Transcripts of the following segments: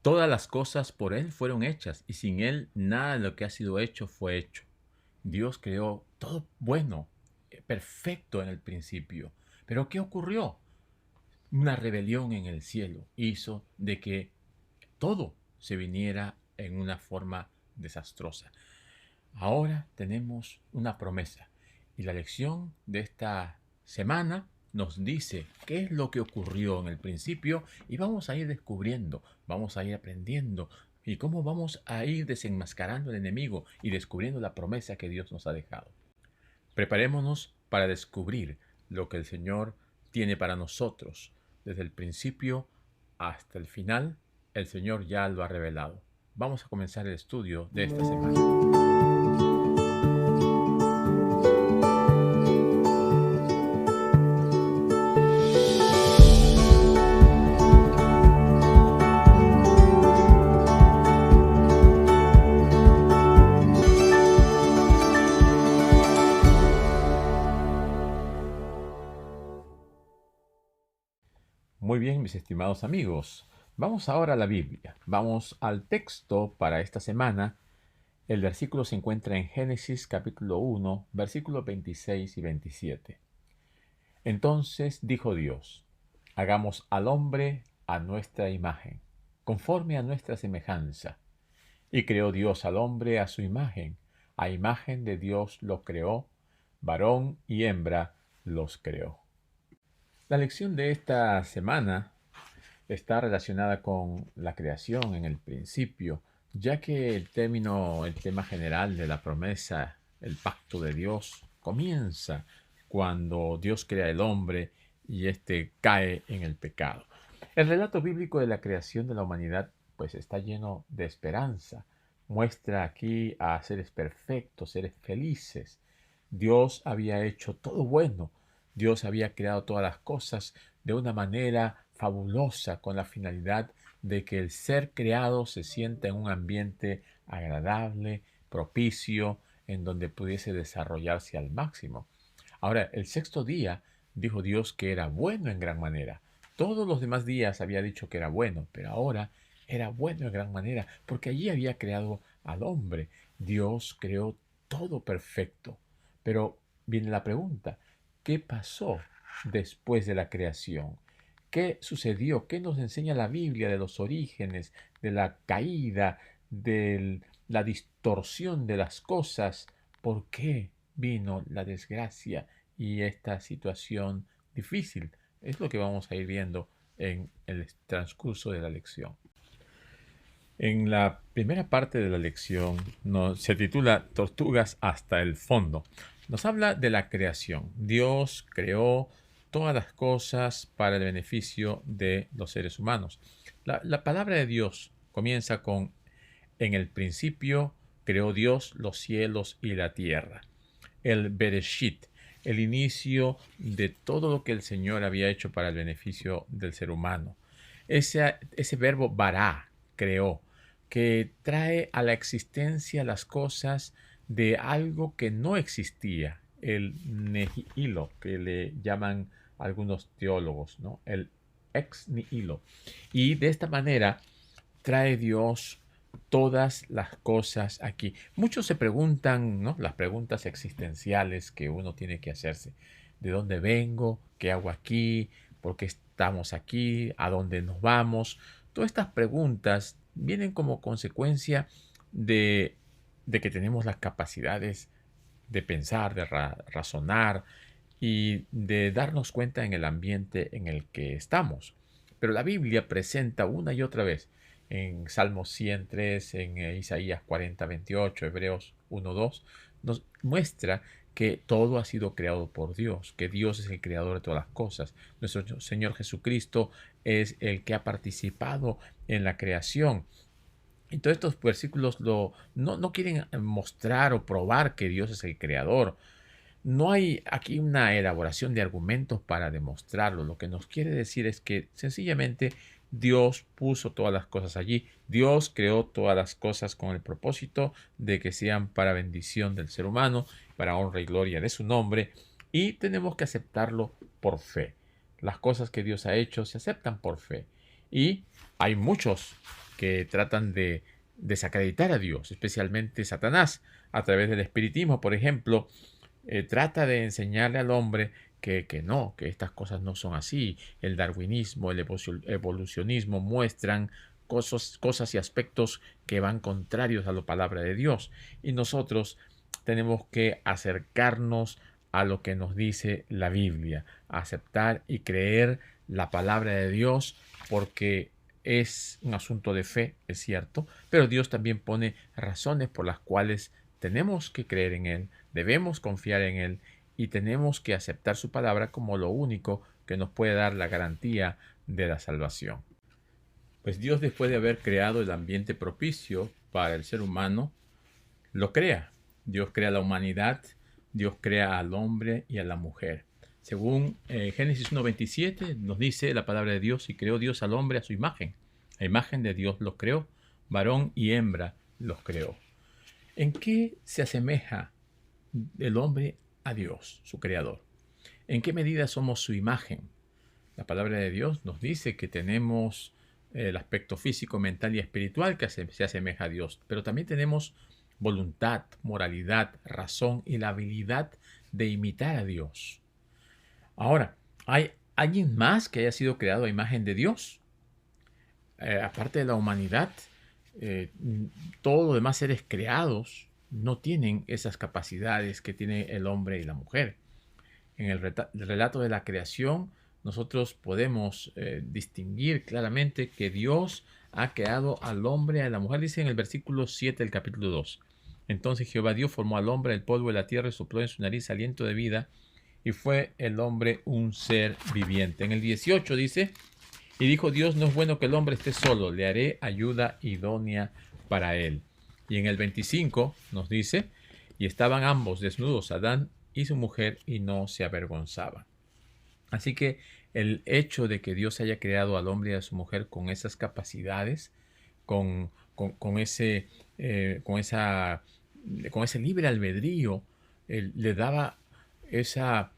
Todas las cosas por Él fueron hechas y sin Él nada de lo que ha sido hecho fue hecho. Dios creó todo bueno, perfecto en el principio. Pero ¿qué ocurrió? Una rebelión en el cielo hizo de que todo se viniera en una forma desastrosa. Ahora tenemos una promesa y la lección de esta semana nos dice qué es lo que ocurrió en el principio y vamos a ir descubriendo, vamos a ir aprendiendo y cómo vamos a ir desenmascarando al enemigo y descubriendo la promesa que Dios nos ha dejado. Preparémonos para descubrir lo que el Señor tiene para nosotros. Desde el principio hasta el final, el Señor ya lo ha revelado. Vamos a comenzar el estudio de esta semana. Muy bien, mis estimados amigos. Vamos ahora a la Biblia. Vamos al texto para esta semana. El versículo se encuentra en Génesis capítulo 1, versículos 26 y 27. Entonces dijo Dios, hagamos al hombre a nuestra imagen, conforme a nuestra semejanza. Y creó Dios al hombre a su imagen de Dios lo creó, varón y hembra los creó. La lección de esta semana está relacionada con la creación en el principio, ya que el tema general de la promesa, el pacto de Dios, comienza cuando Dios crea el hombre y éste cae en el pecado. El relato bíblico de la creación de la humanidad pues está lleno de esperanza. Muestra aquí a seres perfectos, seres felices. Dios había hecho todo bueno. Dios había creado todas las cosas de una manera fabulosa con la finalidad de que el ser creado se sienta en un ambiente agradable, propicio, en donde pudiese desarrollarse al máximo. Ahora, el sexto día dijo Dios que era bueno en gran manera. Todos los demás días había dicho que era bueno, pero ahora era bueno en gran manera, porque allí había creado al hombre. Dios creó todo perfecto. Pero viene la pregunta, ¿qué pasó después de la creación? ¿Qué sucedió? ¿Qué nos enseña la Biblia de los orígenes, de la caída, de la distorsión de las cosas? ¿Por qué vino la desgracia y esta situación difícil? Es lo que vamos a ir viendo en el transcurso de la lección. En la primera parte de la lección se titula Tortugas hasta el fondo. Nos habla de la creación. Dios creó todas las cosas para el beneficio de los seres humanos. La palabra de Dios comienza con en el principio creó Dios los cielos y la tierra. El Bereshit, el inicio de todo lo que el Señor había hecho para el beneficio del ser humano. Ese verbo bará, creó, que trae a la existencia las cosas de algo que no existía, el nihilo, que le llaman algunos teólogos, ¿no? El ex nihilo. Y de esta manera trae Dios todas las cosas aquí. Muchos se preguntan, ¿no? Las preguntas existenciales que uno tiene que hacerse. ¿De dónde vengo? ¿Qué hago aquí? ¿Por qué estamos aquí? ¿A dónde nos vamos? Todas estas preguntas vienen como consecuencia de que tenemos las capacidades de pensar, de razonar y de darnos cuenta en el ambiente en el que estamos. Pero la Biblia presenta una y otra vez en Salmos 103, en Isaías 40, 28, Hebreos 1, 2, nos muestra que todo ha sido creado por Dios, que Dios es el creador de todas las cosas. Nuestro Señor Jesucristo es el que ha participado en la creación. Y todos estos versículos no quieren mostrar o probar que Dios es el creador. No hay aquí una elaboración de argumentos para demostrarlo. Lo que nos quiere decir es que sencillamente Dios puso todas las cosas allí. Dios creó todas las cosas con el propósito de que sean para bendición del ser humano, para honra y gloria de su nombre. Y tenemos que aceptarlo por fe. Las cosas que Dios ha hecho se aceptan por fe. Y hay muchos que tratan de desacreditar a Dios, especialmente Satanás, a través del espiritismo, por ejemplo, trata de enseñarle al hombre que no, que estas cosas no son así. El darwinismo, el evolucionismo muestran cosas y aspectos que van contrarios a la palabra de Dios. Y nosotros tenemos que acercarnos a lo que nos dice la Biblia, aceptar y creer la palabra de Dios, porque es un asunto de fe, es cierto, pero Dios también pone razones por las cuales tenemos que creer en Él, debemos confiar en Él y tenemos que aceptar su palabra como lo único que nos puede dar la garantía de la salvación. Pues Dios, después de haber creado el ambiente propicio para el ser humano, lo crea. Dios crea la humanidad, Dios crea al hombre y a la mujer. Según Génesis 1:27 nos dice la palabra de Dios: y creó Dios al hombre a su imagen. A imagen de Dios los creó, varón y hembra los creó. ¿En qué se asemeja el hombre a Dios, su creador? ¿En qué medida somos su imagen? La palabra de Dios nos dice que tenemos el aspecto físico, mental y espiritual que se asemeja a Dios, pero también tenemos voluntad, moralidad, razón y la habilidad de imitar a Dios. Ahora, ¿hay alguien más que haya sido creado a imagen de Dios? Aparte de la humanidad, eh, todos los demás seres creados no tienen esas capacidades que tiene el hombre y la mujer. En el relato de la creación, nosotros podemos distinguir claramente que Dios ha creado al hombre y a la mujer. Dice en el versículo 7 del capítulo 2. Entonces Jehová Dios formó al hombre del polvo de la tierra y sopló en su nariz aliento de vida, y fue el hombre un ser viviente. En el 18 dice: y dijo Dios, no es bueno que el hombre esté solo, le haré ayuda idónea para él. Y en el 25 nos dice: y estaban ambos desnudos, Adán y su mujer, y no se avergonzaban. Así que el hecho de que Dios haya creado al hombre y a su mujer con esas capacidades, con ese libre albedrío, le daba esa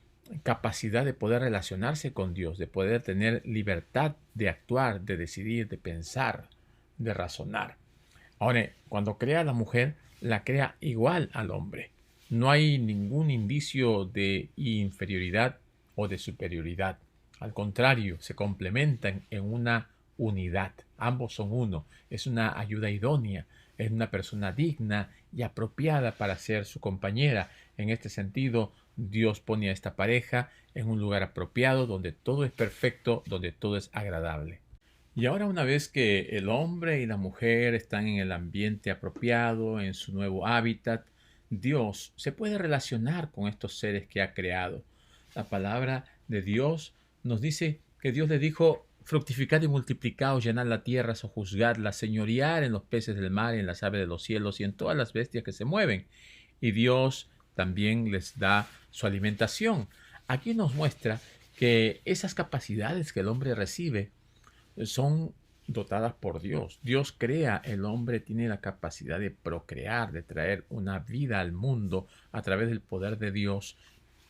capacidad de poder relacionarse con Dios, de poder tener libertad de actuar, de decidir, de pensar, de razonar. Ahora, cuando crea a la mujer, la crea igual al hombre. No hay ningún indicio de inferioridad o de superioridad. Al contrario, se complementan en una unidad. Ambos son uno. Es una ayuda idónea. Es una persona digna y apropiada para ser su compañera. En este sentido, Dios pone a esta pareja en un lugar apropiado, donde todo es perfecto, donde todo es agradable. Y ahora, una vez que el hombre y la mujer están en el ambiente apropiado, en su nuevo hábitat, Dios se puede relacionar con estos seres que ha creado. La palabra de Dios nos dice que Dios le dijo: fructificad y multiplicaos, llenad la tierra, sojuzgadla, señorear en los peces del mar, en las aves de los cielos y en todas las bestias que se mueven. Y Dios también les da su alimentación. Aquí nos muestra que esas capacidades que el hombre recibe son dotadas por Dios. Dios crea, el hombre tiene la capacidad de procrear, de traer una vida al mundo a través del poder de Dios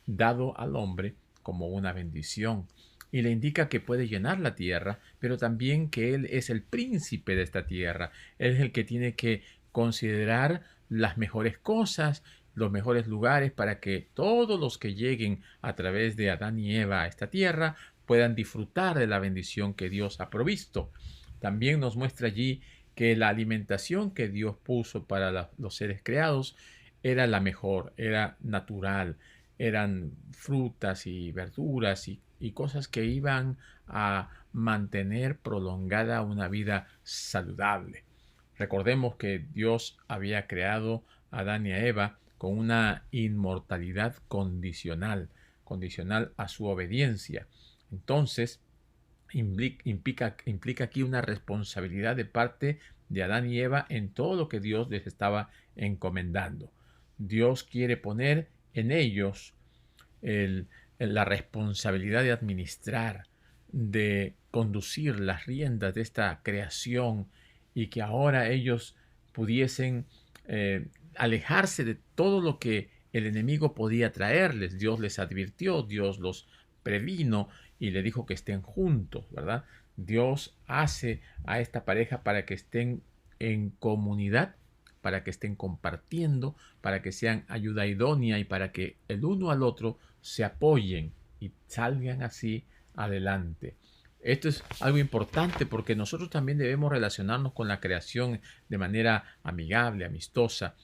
dado al hombre como una bendición. Y le indica que puede llenar la tierra, pero también que Él es el príncipe de esta tierra. Él es el que tiene que considerar las mejores cosas, los mejores lugares para que todos los que lleguen a través de Adán y Eva a esta tierra puedan disfrutar de la bendición que Dios ha provisto. También nos muestra allí que la alimentación que Dios puso para los seres creados era la mejor, era natural, eran frutas y verduras y cosas que iban a mantener prolongada una vida saludable. Recordemos que Dios había creado a Adán y a Eva con una inmortalidad condicional, condicional a su obediencia. Entonces, implica aquí una responsabilidad de parte de Adán y Eva en todo lo que Dios les estaba encomendando. Dios quiere poner en ellos la responsabilidad de administrar, de conducir las riendas de esta creación, y que ahora ellos pudiesen alejarse de todo lo que el enemigo podía traerles. Dios les advirtió, Dios los previno y le dijo que estén juntos, ¿verdad? Dios hace a esta pareja para que estén en comunidad, para que estén compartiendo, para que sean ayuda idónea y para que el uno al otro se apoyen y salgan así adelante. Esto es algo importante porque nosotros también debemos relacionarnos con la creación de manera amigable, amistosa,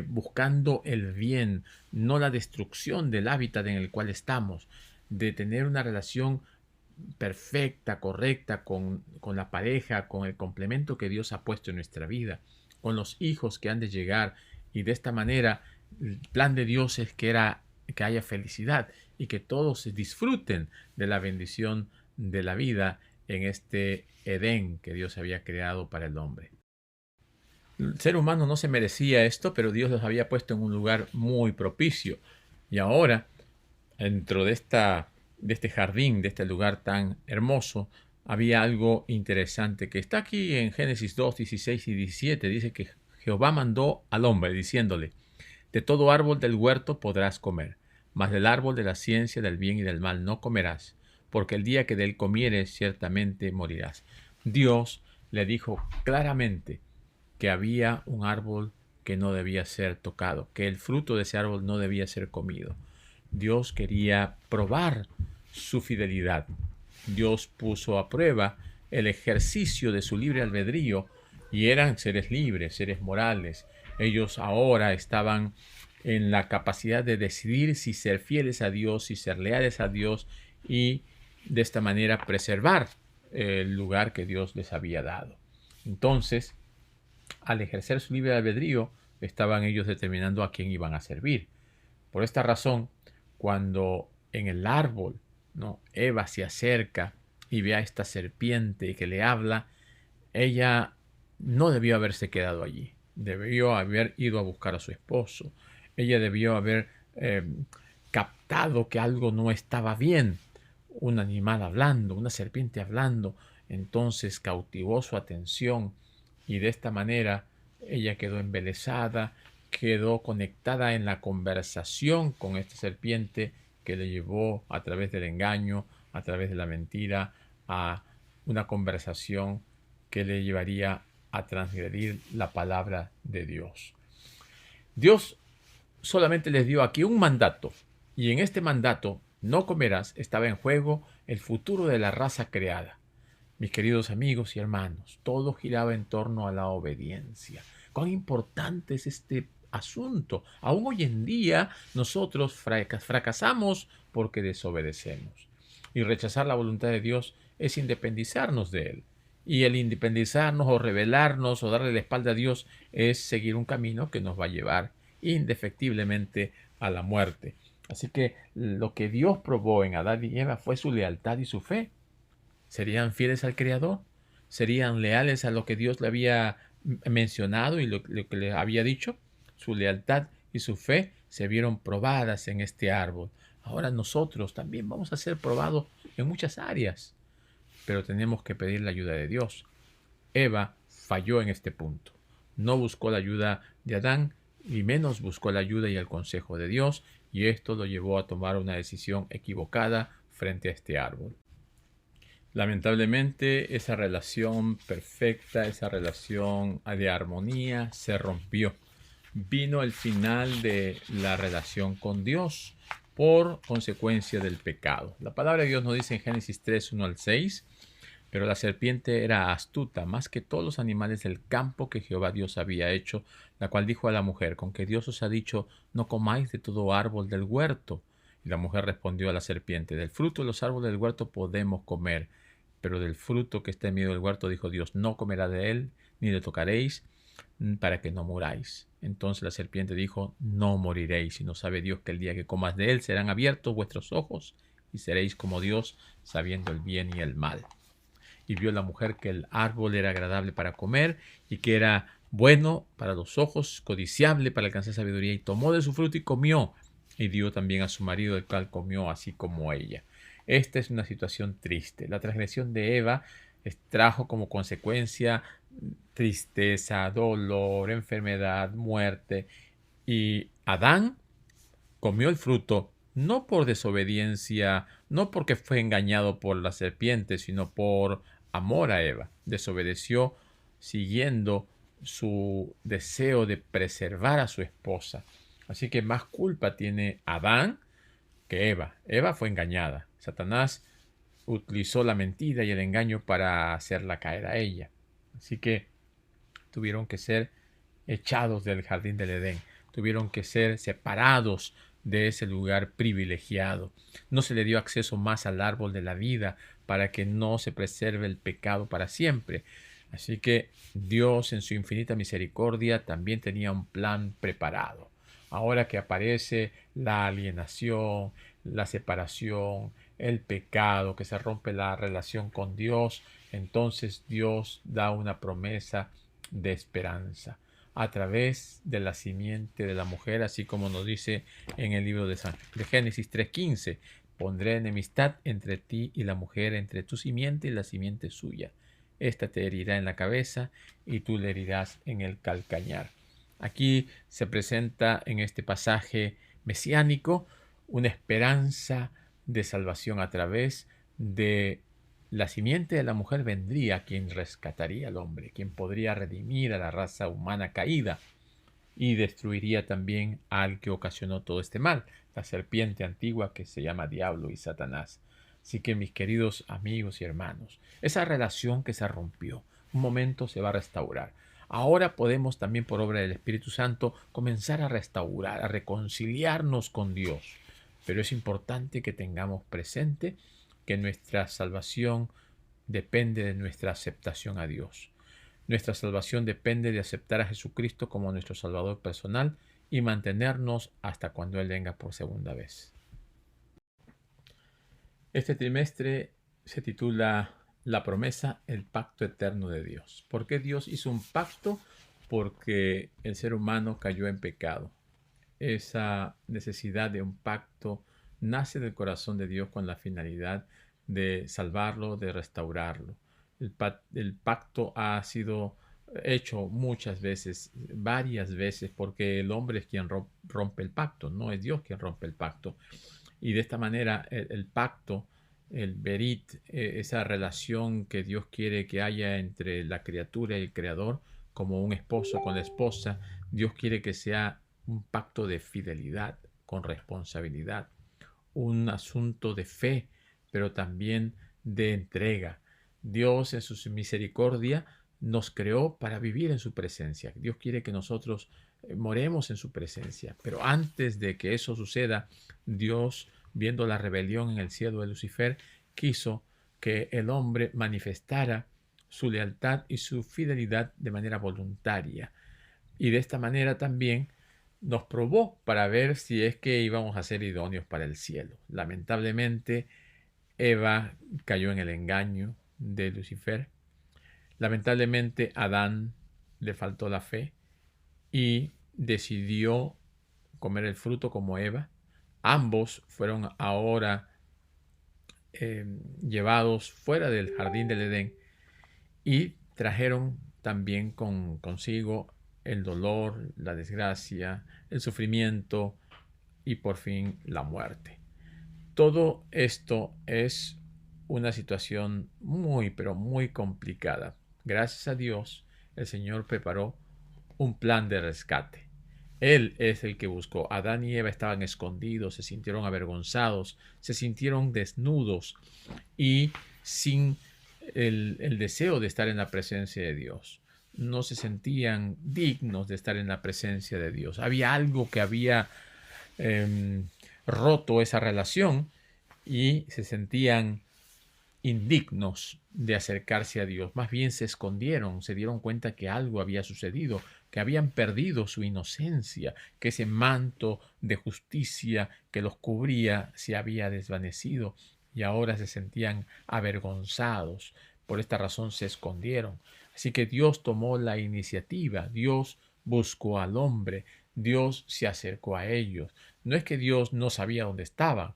buscando el bien, no la destrucción del hábitat en el cual estamos, de tener una relación perfecta, correcta con la pareja, con el complemento que Dios ha puesto en nuestra vida, con los hijos que han de llegar. Y de esta manera, el plan de Dios es que haya felicidad y que todos disfruten de la bendición de la vida en este Edén que Dios había creado para el hombre. El ser humano no se merecía esto, pero Dios los había puesto en un lugar muy propicio. Y ahora, dentro de este jardín, de este lugar tan hermoso, había algo interesante que está aquí en Génesis 2, 16 y 17. Dice que Jehová mandó al hombre diciéndole: de todo árbol del huerto podrás comer, mas del árbol de la ciencia del bien y del mal no comerás, porque el día que de él comieres ciertamente morirás. Dios le dijo claramente que había un árbol que no debía ser tocado, que el fruto de ese árbol no debía ser comido. Dios quería probar su fidelidad. Dios puso a prueba el ejercicio de su libre albedrío y eran seres libres, seres morales. Ellos ahora estaban en la capacidad de decidir si ser fieles a Dios, si ser leales a Dios y de esta manera preservar el lugar que Dios les había dado. Entonces, al ejercer su libre albedrío, estaban ellos determinando a quién iban a servir. Por esta razón, cuando en el árbol, ¿no?, Eva se acerca y ve a esta serpiente que le habla, ella no debió haberse quedado allí. Debió haber ido a buscar a su esposo. Ella debió haber captado que algo no estaba bien. Un animal hablando, una serpiente hablando. Entonces cautivó su atención y de esta manera ella quedó embelesada, quedó conectada en la conversación con esta serpiente que le llevó a través del engaño, a través de la mentira, a una conversación que le llevaría a transgredir la palabra de Dios. Dios solamente les dio aquí un mandato, y en este mandato, no comerás, estaba en juego el futuro de la raza creada. Mis queridos amigos y hermanos, todo giraba en torno a la obediencia. Cuán importante es este asunto. Aún hoy en día nosotros fracasamos porque desobedecemos. Y rechazar la voluntad de Dios es independizarnos de Él. Y el independizarnos o rebelarnos o darle la espalda a Dios es seguir un camino que nos va a llevar indefectiblemente a la muerte. Así que lo que Dios probó en Adán y Eva fue su lealtad y su fe. ¿Serían fieles al Creador? ¿Serían leales a lo que Dios le había mencionado y lo que le había dicho? Su lealtad y su fe se vieron probadas en este árbol. Ahora nosotros también vamos a ser probados en muchas áreas, pero tenemos que pedir la ayuda de Dios. Eva falló en este punto. No buscó la ayuda de Adán y menos buscó la ayuda y el consejo de Dios, y esto lo llevó a tomar una decisión equivocada frente a este árbol. Lamentablemente, esa relación perfecta, esa relación de armonía se rompió. Vino el final de la relación con Dios por consecuencia del pecado. La palabra de Dios nos dice en Génesis 3, 1 al 6, pero la serpiente era astuta más que todos los animales del campo que Jehová Dios había hecho, la cual dijo a la mujer: con que Dios os ha dicho, no comáis de todo árbol del huerto. Y la mujer respondió a la serpiente: del fruto de los árboles del huerto podemos comer, pero del fruto que está en medio del huerto, dijo Dios, no comerá de él, ni le tocaréis, para que no muráis. Entonces la serpiente dijo: no moriréis, sino sabe Dios que el día que comas de él serán abiertos vuestros ojos, y seréis como Dios, sabiendo el bien y el mal. Y vio la mujer que el árbol era agradable para comer, y que era bueno para los ojos, codiciable para alcanzar sabiduría, y tomó de su fruto y comió, y dio también a su marido, el cual comió así como ella. Esta es una situación triste. La transgresión de Eva trajo como consecuencia tristeza, dolor, enfermedad, muerte. Y Adán comió el fruto no por desobediencia, no porque fue engañado por la serpiente, sino por amor a Eva, desobedeció siguiendo su deseo de preservar a su esposa. Así que más culpa tiene Adán que Eva. Eva fue engañada. Satanás utilizó la mentira y el engaño para hacerla caer a ella. Así que tuvieron que ser echados del jardín del Edén. Tuvieron que ser separados de ese lugar privilegiado. No se le dio acceso más al árbol de la vida para que no se preserve el pecado para siempre. Así que Dios en su infinita misericordia también tenía un plan preparado. Ahora que aparece la alienación, la separación, el pecado, que se rompe la relación con Dios, entonces Dios da una promesa de esperanza a través de la simiente de la mujer, así como nos dice en el libro de Génesis 3:15, pondré enemistad entre ti y la mujer, entre tu simiente y la simiente suya. Esta te herirá en la cabeza y tú le herirás en el calcañar. Aquí se presenta en este pasaje mesiánico una esperanza de salvación a través de la simiente de la mujer vendría quien rescataría al hombre, quien podría redimir a la raza humana caída y destruiría también al que ocasionó todo este mal, la serpiente antigua que se llama Diablo y Satanás. Así que mis queridos amigos y hermanos, esa relación que se rompió, un momento se va a restaurar. Ahora podemos también por obra del Espíritu Santo comenzar a restaurar, a reconciliarnos con Dios. Pero es importante que tengamos presente que nuestra salvación depende de nuestra aceptación a Dios. Nuestra salvación depende de aceptar a Jesucristo como nuestro Salvador personal y mantenernos hasta cuando Él venga por segunda vez. Este trimestre se titula La promesa, el pacto eterno de Dios. ¿Por qué Dios hizo un pacto? Porque el ser humano cayó en pecado. Esa necesidad de un pacto nace del corazón de Dios con la finalidad de salvarlo, de restaurarlo. El pacto ha sido hecho muchas veces, varias veces, porque el hombre es quien rompe el pacto, no es Dios quien rompe el pacto. Y de esta manera el pacto, el berit, esa relación que Dios quiere que haya entre la criatura y el creador, como un esposo con la esposa, Dios quiere que sea un pacto de fidelidad, con responsabilidad, un asunto de fe, pero también de entrega. Dios en su misericordia nos creó para vivir en su presencia. Dios quiere que nosotros moremos en su presencia. Pero antes de que eso suceda, Dios, viendo la rebelión en el cielo de Lucifer, quiso que el hombre manifestara su lealtad y su fidelidad de manera voluntaria. Y de esta manera también nos probó para ver si es que íbamos a ser idóneos para el cielo. Lamentablemente, Eva cayó en el engaño de Lucifer. Lamentablemente, Adán le faltó la fe y decidió comer el fruto como Eva. Ambos fueron ahora llevados fuera del jardín del Edén y trajeron también consigo el dolor, la desgracia, el sufrimiento y por fin la muerte. Todo esto es una situación muy, pero muy complicada. Gracias a Dios, el Señor preparó un plan de rescate. Él es el que buscó. Adán y Eva estaban escondidos, se sintieron avergonzados, se sintieron desnudos y sin el deseo de estar en la presencia de Dios. No se sentían dignos de estar en la presencia de Dios. Había algo que había roto esa relación y se sentían indignos de acercarse a Dios. Más bien se escondieron, se dieron cuenta que algo había sucedido, que habían perdido su inocencia, que ese manto de justicia que los cubría se había desvanecido y ahora se sentían avergonzados. Por esta razón se escondieron. Así que Dios tomó la iniciativa, Dios buscó al hombre, Dios se acercó a ellos. No es que Dios no sabía dónde estaban.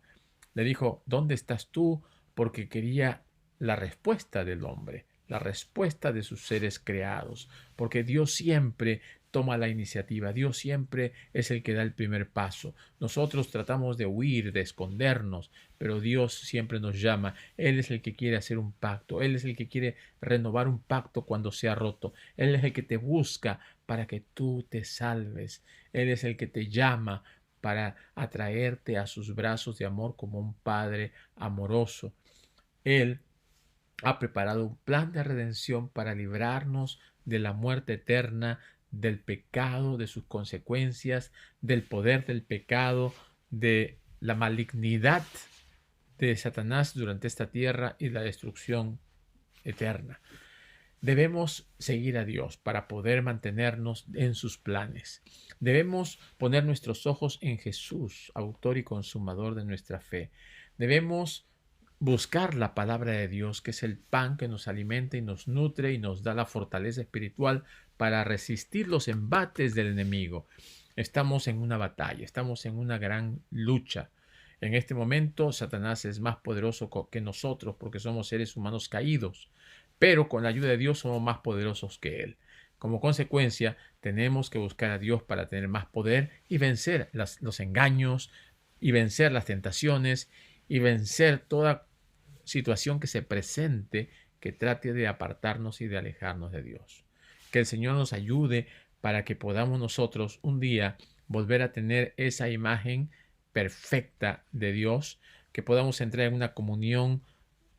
Le dijo, ¿dónde estás tú? Porque quería la respuesta del hombre, la respuesta de sus seres creados, porque Dios siempre toma la iniciativa. Dios siempre es el que da el primer paso. Nosotros tratamos de huir, de escondernos, pero Dios siempre nos llama. Él es el que quiere hacer un pacto. Él es el que quiere renovar un pacto cuando se ha roto. Él es el que te busca para que tú te salves. Él es el que te llama para atraerte a sus brazos de amor como un padre amoroso. Él ha preparado un plan de redención para librarnos de la muerte eterna, del pecado, de sus consecuencias, del poder del pecado, de la malignidad de Satanás durante esta tierra y la destrucción eterna. Debemos seguir a Dios para poder mantenernos en sus planes. Debemos poner nuestros ojos en Jesús, autor y consumador de nuestra fe. Debemos buscar la palabra de Dios, que es el pan que nos alimenta y nos nutre y nos da la fortaleza espiritual para resistir los embates del enemigo. Estamos en una batalla, estamos en una gran lucha. En este momento, Satanás es más poderoso que nosotros porque somos seres humanos caídos, pero con la ayuda de Dios somos más poderosos que Él. Como consecuencia, tenemos que buscar a Dios para tener más poder y vencer los engaños, y vencer las tentaciones, y vencer toda situación que se presente que trate de apartarnos y de alejarnos de Dios. Que el Señor nos ayude para que podamos nosotros un día volver a tener esa imagen perfecta de Dios, que podamos entrar en una comunión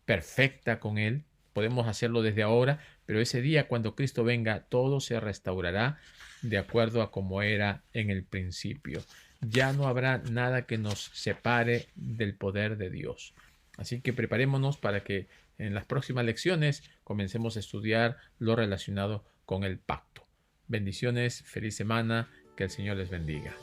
perfecta con Él. Podemos hacerlo desde ahora, pero ese día cuando Cristo venga, todo se restaurará de acuerdo a como era en el principio. Ya no habrá nada que nos separe del poder de Dios. Así que preparémonos para que en las próximas lecciones comencemos a estudiar lo relacionado con el pacto. Bendiciones, feliz semana, que el Señor les bendiga.